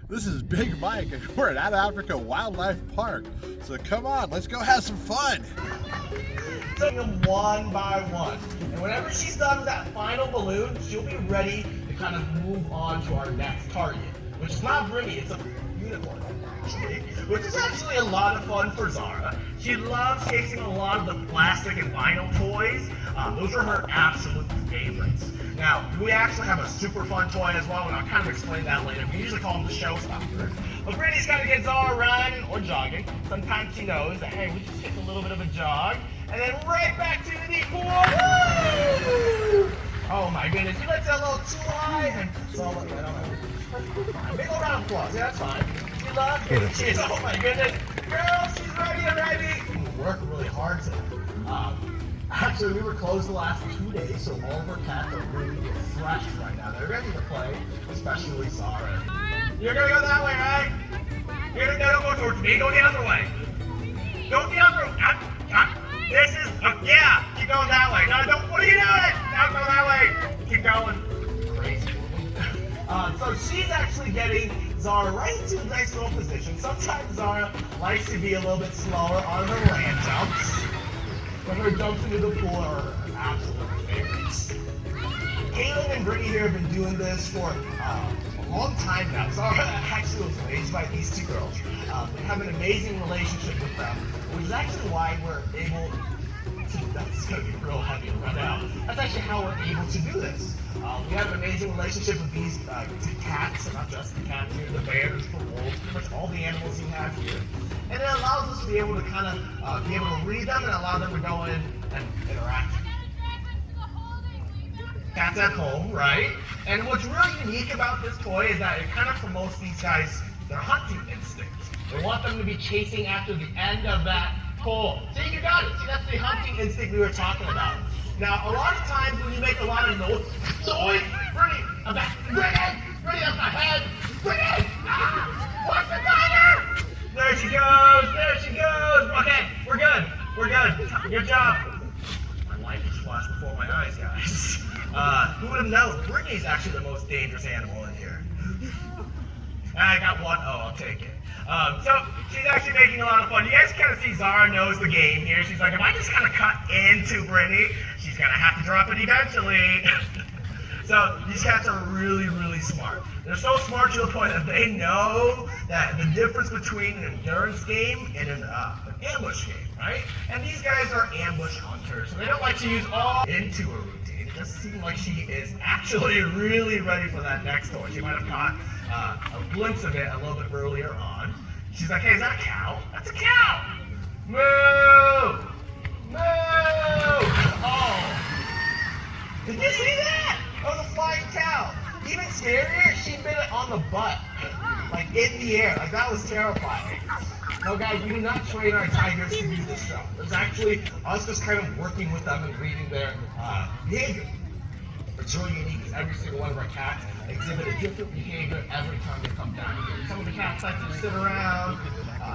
This is Big Mike, and we're at Africa Wildlife Park. So come on, let's go have some fun. Taking them one by one. And whenever she's done with that final balloon, she'll be ready to kind of move on to our next target, which is not Brittany, it's a unicorn, actually, which is actually a lot of fun for Zara. She loves chasing a lot of the plastic and vinyl toys. Those are her absolute favorites. Now, we actually have a super fun toy as well, and I'll kind of explain that later. We usually call them the showstopper. But Brittany's got to get Zara running or jogging. Sometimes she knows that, hey, we just take a little bit of a jog, and then right back to the pool. Woo! Oh my goodness, you let that a little too high, and so I don't know. Big old round of applause, yeah, that's fine. She loves it. She's, oh my goodness, girl, she's ready already. We work really hard today. Actually, we were closed the last 2 days, so all of our cats are really refreshed right now. They're ready to play, especially Zara. You're gonna go that way, right? You're gonna don't go towards me, go the other way. Go the other way. This is, yeah, keep going that way. No, don't, what are you doing? Don't go that way. Keep going. Crazy woman. So she's actually getting Zara right into a nice little position. Sometimes Zara likes to be a little bit slower on her land jumps. But her jumps into the pool are her absolute favorites. Kaylin and Brittany here have been doing this for a long time now. Zara actually was raised by these two girls. We have an amazing relationship with them, which is actually why we're able to, that's going to be real heavy to run out. That's actually how we're able to do this. We have an amazing relationship with these cats, and not just the cats here, the bears, the wolves, pretty much all the animals you have here. And it allows us to be able to kind of be able to read them and allow them to go in and interact. Cats at home, right? And what's really unique about this toy is that it kind of promotes these guys, their hunting instinct. We want them to be chasing after the end of that pole. See, you got it. See, that's the hunting instinct we were talking about. Now, a lot of times when you make a lot of noise, Brittany, I'm back. Brittany, that's my head. Brittany, what's the tiger? There she goes. Okay, we're good. Good job. My life just flashed before my eyes, guys. Who would have known? Brittany's actually the most dangerous animal in here. I got one. Oh, I'll take it. So she's actually making a lot of fun. You guys kind of see Zara knows the game here. She's like, if I just kind of cut into Brittany, she's going to have to drop it eventually. So these cats are really, really smart. They're so smart to the point that they know that the difference between an endurance game and an ambush game, right? And these guys are ambush hunters, so they don't like to use all into a routine. It just seems like she is actually really ready for that next toy. She might have caught a glimpse of it a little bit earlier on. She's like, hey, is that a cow? That's a cow! Moo! Moo! Oh! Did you see that? That was a flying cow. Even scarier, she bit it on the butt. Like in the air. Like that was terrifying. No guys, we do not train our tigers to do this job. It's actually us just kind of working with them and reading their behavior. It's really unique because every single one of our cats exhibit a different behavior every time they come down here. Some of the cats like to sit around,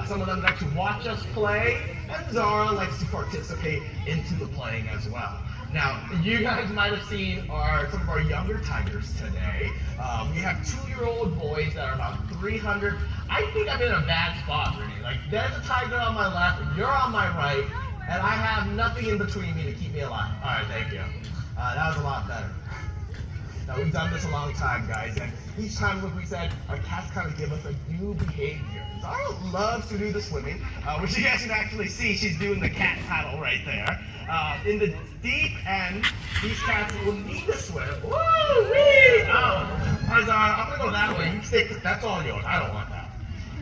some of them like to watch us play, and Zara likes to participate into the playing as well. Now, you guys might have seen some of our younger tigers today. We have 2-year-old boys that are about 300. I think I'm in a bad spot, really. Like, there's a tiger on my left, you're on my right, and I have nothing in between me to keep me alive. All right, thank you. That was a lot better. Now, we've done this a long time, guys, and each time, like we said, our cats kind of give us a new behavior. Zara loves to do the swimming, which you guys can actually see she's doing the cat paddle right there. In the deep end, these cats will need to swim. Woo-wee! Oh, Zara, I'm gonna go that way. You stay, that's all yours. I don't want that.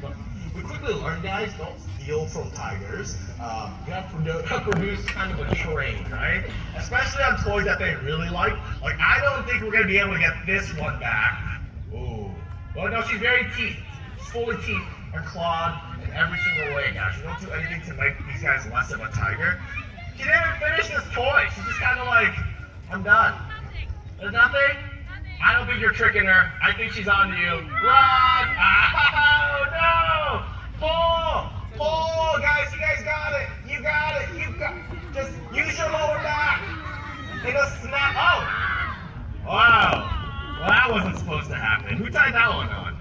But we quickly learned, guys, don't steal from tigers. You have to produce kind of a train, right? Especially on toys that they really like. Like, I don't think we're gonna be able to get this one back. Ooh. Well, no, she's very teeth. She's fully teeth and clawed in every single way, guys. We don't do anything to make these guys less of a tiger. She didn't even finish this toy. She's just kind of like, I'm done. There's nothing? I don't think you're tricking her. I think she's on to you. Run! Oh, no! Pull! Pull! Guys, you guys got it. You got it. You got it. Just use your lower back. Take a snap. Oh! Wow. Well, that wasn't supposed to happen. Who tied that one on?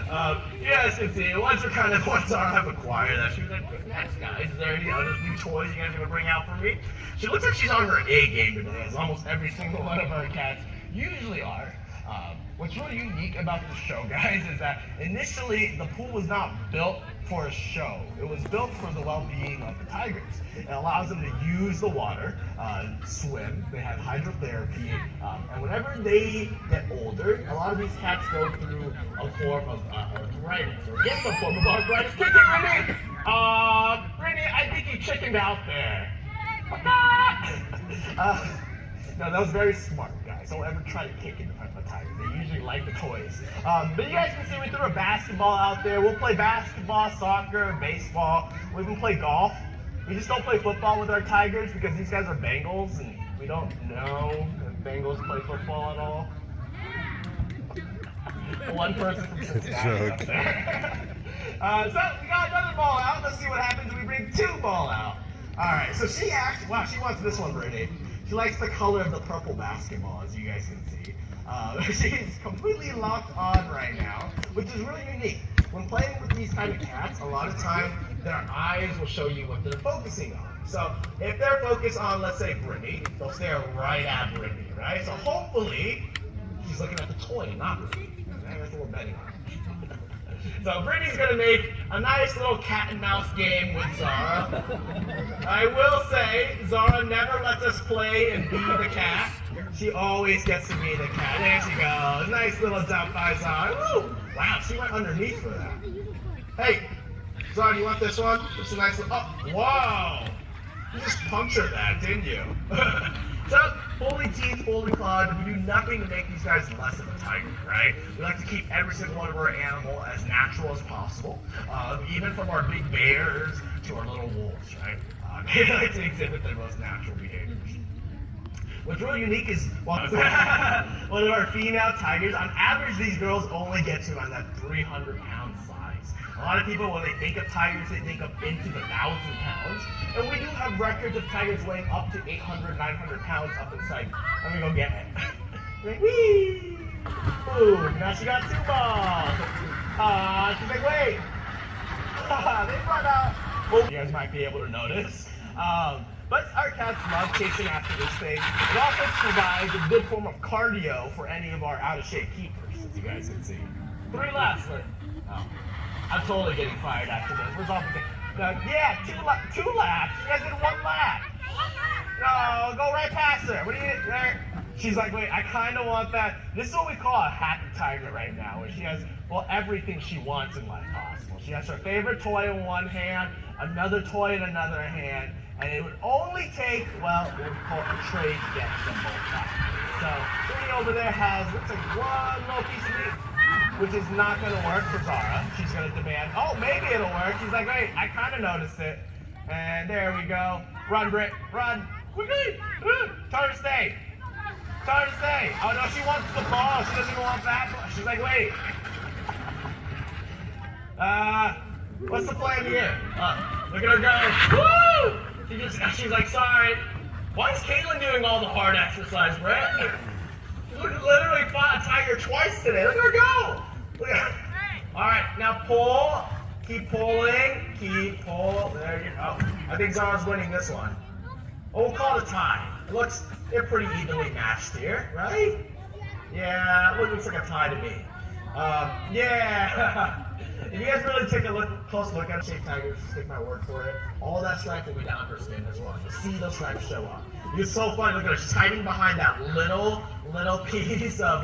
You guys can see, once are kind of ones I've acquired that. She was like, what's next, guys? Is there any other new toys you guys are going to bring out for me? She looks like she's on her A game today, as almost every single one of our cats usually are. What's really unique about this show, guys, is that initially the pool was not built for a show. It was built for the well-being of the tigers. It allows them to use the water, swim, they have hydrotherapy, and whenever they get older, a lot of these cats go through a form of arthritis, or get some form of arthritis. Kick it, Brittany! Brittany, I think you chickened out there. No, that was very smart, guys. Don't ever try to kick it in front of a tiger. They usually like the toys. But you guys can see we threw a basketball out there. We'll play basketball, soccer, baseball. We even play golf. We just don't play football with our tigers because these guys are Bengals and we don't know if Bengals play football at all. One person from Cincinnati up there. So we got another ball out. Let's see what happens if we bring two ball out. All right, so she wants this one, Brittany. She likes the color of the purple basketball, as you guys can see. She's completely locked on right now, which is really unique. When playing with these kind of cats, a lot of time their eyes will show you what they're focusing on. So if they're focused on, let's say, Brittany, they'll stare right at Brittany, right? So hopefully, she's looking at the toy, not Brittany. That's what we're betting on. So Brittany's gonna make a nice little cat and mouse game with Zara. I will say, Zara never lets us play and be the cat. She always gets to be the cat. There she goes. Nice little jump by Zara. Woo! Wow, she went underneath for that. Hey, Zara, you want this one? It's a nice little, oh, wow! You just punctured that, didn't you? So, fully teeth, fully clawed, we do nothing to make these guys less of a tiger, right? We like to keep every single one of our animal as natural as possible, even from our big bears to our little wolves, right? They like to exhibit their most natural behaviors. What's really unique is one of our female tigers, on average, these girls only get to around that 300-pound size. A lot of people, when they think of tigers, they think of into the 1,000 pounds. And we do have records of tigers weighing up to 800, 900 pounds up inside. Let me go get it. Like, whee! Ooh, now she got two balls. She's like, wait. They brought out. Oh, you guys might be able to notice. But our cats love chasing after this thing. It also provides a good form of cardio for any of our out-of-shape keepers, as you guys can see. 3 laps. Oh, I'm totally getting fired after this. Where's all the thing? Yeah, 2 laps. You guys did 1 lap. No, go right past her. What do you there? She's like, wait, I kind of want that. This is what we call a happy tiger right now, where she has, well, everything she wants in life possible. She has her favorite toy in one hand, another toy in another hand, and it would only take, well, what we call a trade to get them both out. So, Brittany over there has, looks like 1 little piece of meat, which is not going to work for Zara. She's going to demand, oh, maybe it'll work. She's like, wait, I kind of noticed it. And there we go. Run, Britt, run. Quickly. Tell her to stay. Tell her to stay. Oh, no, she wants the ball. She doesn't even want that. She's like, wait. What's the plan here? Look at her go. Woo! She's like, sorry. Why is Caitlin doing all the hard exercise, Brett? You literally fought a tiger twice today. Look at her go. Look at her. All right, now pull. Keep pulling. Keep pull. There you go. I think Zara's winning this one. Oh, we'll call it a tie. They're pretty evenly matched here, right? Yeah, it looks like a tie to me. Yeah. If you guys really take a close look at shaped tigers, just take my word for it, all that stripe will be down her skin as well. You'll see those stripes show up. It's so funny. Look at her. She's hiding behind that little piece of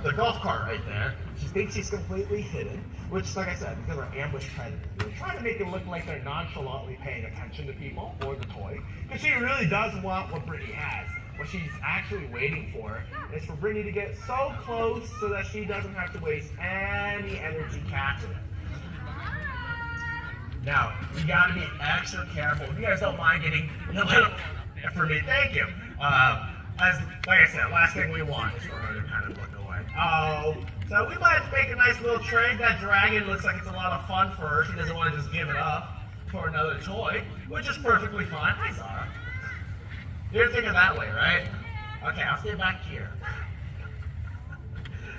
the golf cart right there. She thinks she's completely hidden, which, like I said, because we're ambush predators, we're trying to make it look like they're nonchalantly paying attention to people or the toy, because she really does want what Brittany has. What she's actually waiting for is for Brittany to get so close so that she doesn't have to waste any energy catching it. Now, you gotta be extra careful. If you guys don't mind getting a little for me, thank you. Like I said, last thing we want is for her to kind of look away. Oh, so we might make a nice little trade. That dragon looks like it's a lot of fun for her. She doesn't want to just give it up for another toy, which is perfectly fine. Hi, Zara. You're thinking that way, right? Okay, I'll stay back here.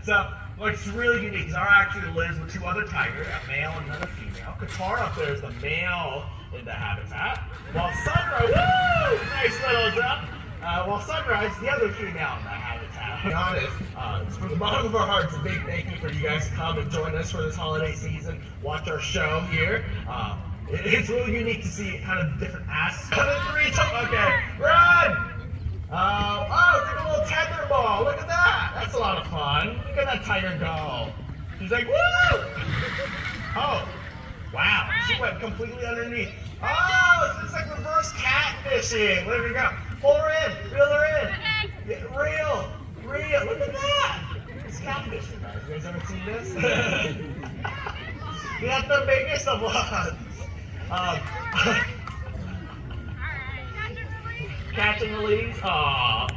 So what's really unique is Zara actually lives with 2 other tigers, a male and another female. Qatar up there is the male in the habitat. While Sunrise, woo! Nice little jump. While Sunrise, the other female in the habitat. To be honest, from the bottom of our hearts, a big thank you for you guys to come and join us for this holiday season. Watch our show here. It's really unique to see kind of different aspects. Okay, run! Oh, it's like a little tether ball. Look at that. That's a lot of fun. Look at that tiger go. She's like, woo! Oh, wow. She went completely underneath. Oh, it's like reverse catfishing. There we go. Pull her in. Reel her in. Yeah, reel. Look at that. It's catfishing, guys. You guys ever seen this? That's the biggest of ones. Catch and release. Aww.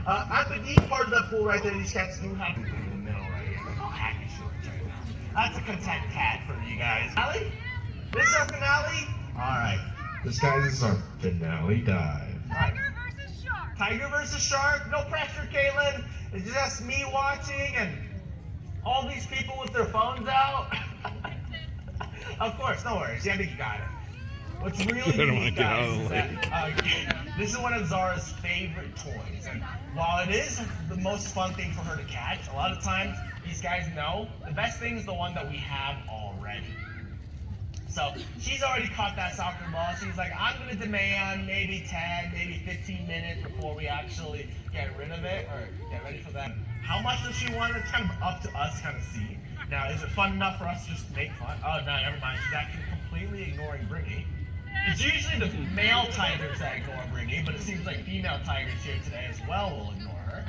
At the deep part of the pool right there, these cats do have to be in the middle right here. Look how happy she looks right now. That's a content cat for you guys. Finale? This is our finale? Alright. This is our finale dive. Tiger versus shark. Tiger versus shark. No pressure, Caitlin. It's just me watching and all these people with their phones out. Of course, no worries. Yeah, I think you got it. What's really unique, guys, is that this is one of Zara's favorite toys. And while it is the most fun thing for her to catch, a lot of times these guys know the best thing is the one that we have already. So she's already caught that soccer ball. She's like, I'm going to demand maybe 10, maybe 15 minutes before we actually get rid of it or get ready for that. How much does she want? It's kind of up to us to kind of see. Now, is it fun enough for us to just make fun? Oh, no, never mind. She's actually completely ignoring Brittany. It's usually the male tigers that ignore Brittany, but it seems like female tigers here today as well will ignore her.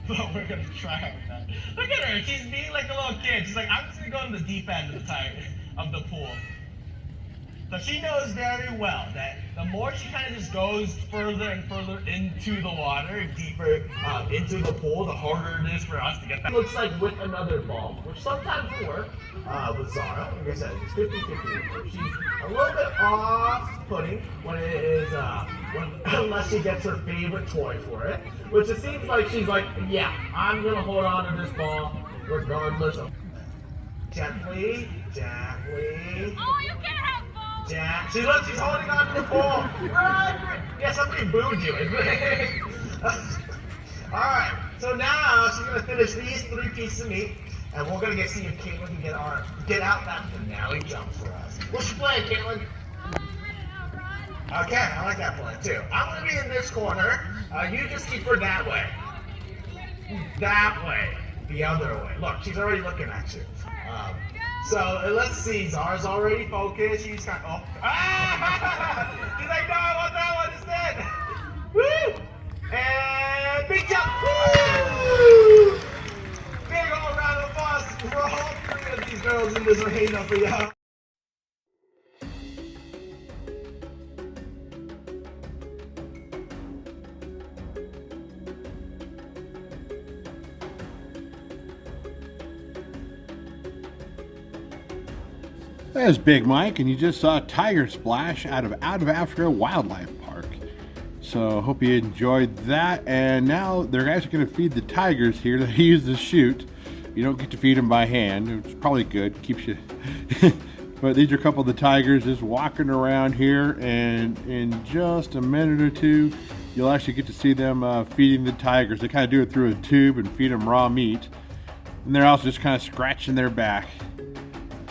But we're gonna try with that. Look at her, she's being like a little kid. She's like, I'm just gonna go in the deep end of the pool. So she knows very well that the more she kind of just goes further and further into the water, deeper into the pool, the harder it is for us to get that. It looks like with another ball, which sometimes will work with Zara. Like I said, it's 50-50. She's a little bit off-putting when it is, unless she gets her favorite toy for it, which it seems like she's like, yeah, I'm gonna hold on to this ball regardless of. Gently. Oh, you can't have balls. Yeah, she's holding on to the ball. Run! Yeah, somebody booed you. Alright, so now she's gonna finish these 3 pieces of meat, and we're gonna see if Caitlin can get out that finale jump for us. What's your plan, Caitlin? Okay, I like that plan too. I'm gonna be in this corner. You just keep her that way. That way. The other way. Look, she's already looking at you. So let's see. Zara's already focused. She's kind of. Oh. Ah! She's like, no, I want that one instead. Woo! And big jump. Woo! Big old round of applause for all 3 of these girls in this arena for you. There's Big Mike, and you just saw Tiger Splash out of Africa Wildlife Park. So hope you enjoyed that. And now they're actually going to feed the tigers here that he used to shoot. You don't get to feed them by hand, which is probably good. Keeps you. But these are a couple of the tigers just walking around here, and in just a minute or 2, you'll actually get to see them feeding the tigers. They kind of do it through a tube and feed them raw meat. And they're also just kind of scratching their back.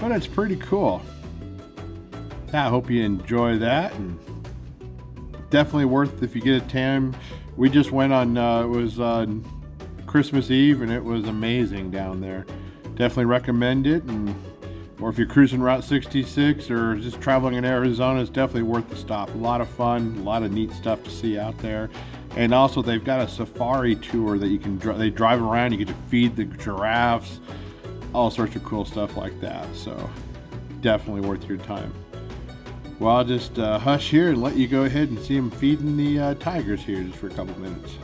But it's pretty cool. I hope you enjoy that, and definitely worth if you get a time. We just went on, it was Christmas Eve, and it was amazing down there. Definitely recommend it, or if you're cruising Route 66 or just traveling in Arizona, it's definitely worth the stop. A lot of fun, a lot of neat stuff to see out there. And also they've got a safari tour that you can, they drive around, you get to feed the giraffes, all sorts of cool stuff like that. So definitely worth your time. Well, I'll just hush here and let you go ahead and see them feeding the tigers here just for a couple minutes.